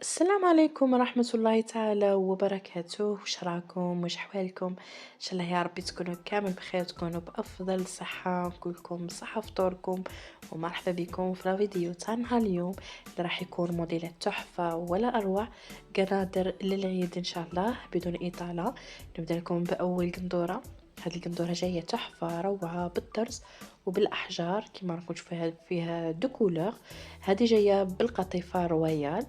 السلام عليكم ورحمة الله تعالى وبركاته. وش راكم؟ وش حوالكم؟ ان شاء الله يا ربي تكونوا كامل بخير، تكونوا بافضل صحة، كلكم صحة فطوركم. ومرحبا بكم في الفيديو تاع نهار اليوم اللي راح يكون موديلات تحفة ولا اروع، قنادر للعيد ان شاء الله بدون اطالة. نبدا لكم باول قندورة. هذه القندورة جاية تحفة روعة بالطرز وبالاحجار كما راكم تشوفوا فيها دو كولور. هذه جاية بالقطيفة رويال.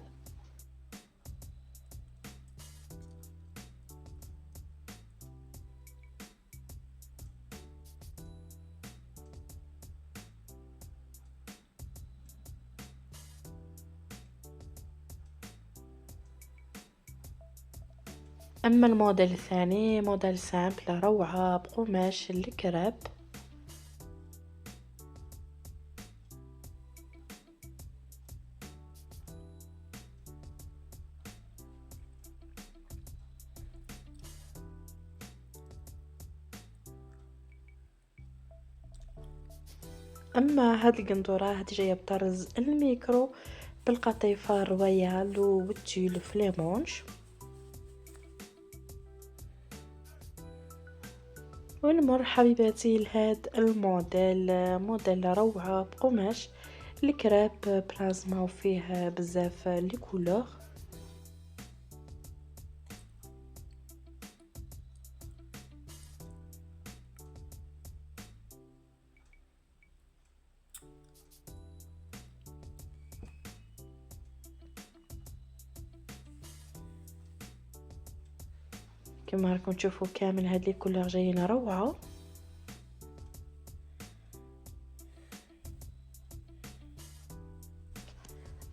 اما الموديل الثاني موديل سامبل روعة بقماش الكراب. اما هاد القندورة هادي جاية بطرز الميكرو بالقطيفة رويال والتيل فليمونج. ونمر حبيباتي لهاد الموديل، موديل روعة بقماش الكراب بلازما وفيه بزاف لي كولور. كما راكم تشوفوا كامل هاد لي كولور جايين روعة.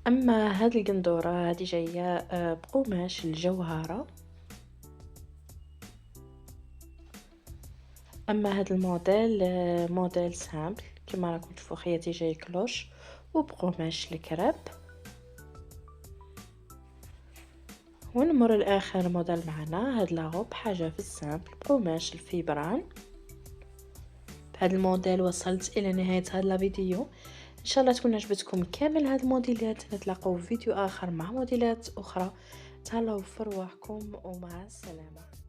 اما هاد القندورة هادي جاية بقماش الجوهرة. اما هاد الموديل موديل سامبل كما راكم تشوفوا خياتي جاي كلوش وبقماش الكراب. ونمر لاخر موديل معنا، هاد لاغوب حاجه في السامبل بقماش الفيبران. بهذا الموديل وصلت الى نهايه هذا الفيديو. ان شاء الله تكون عجبتكم كامل هاد الموديلات. نتلاقاو في فيديو اخر مع موديلات اخرى. تهلاو في رواحكم ومع السلامه.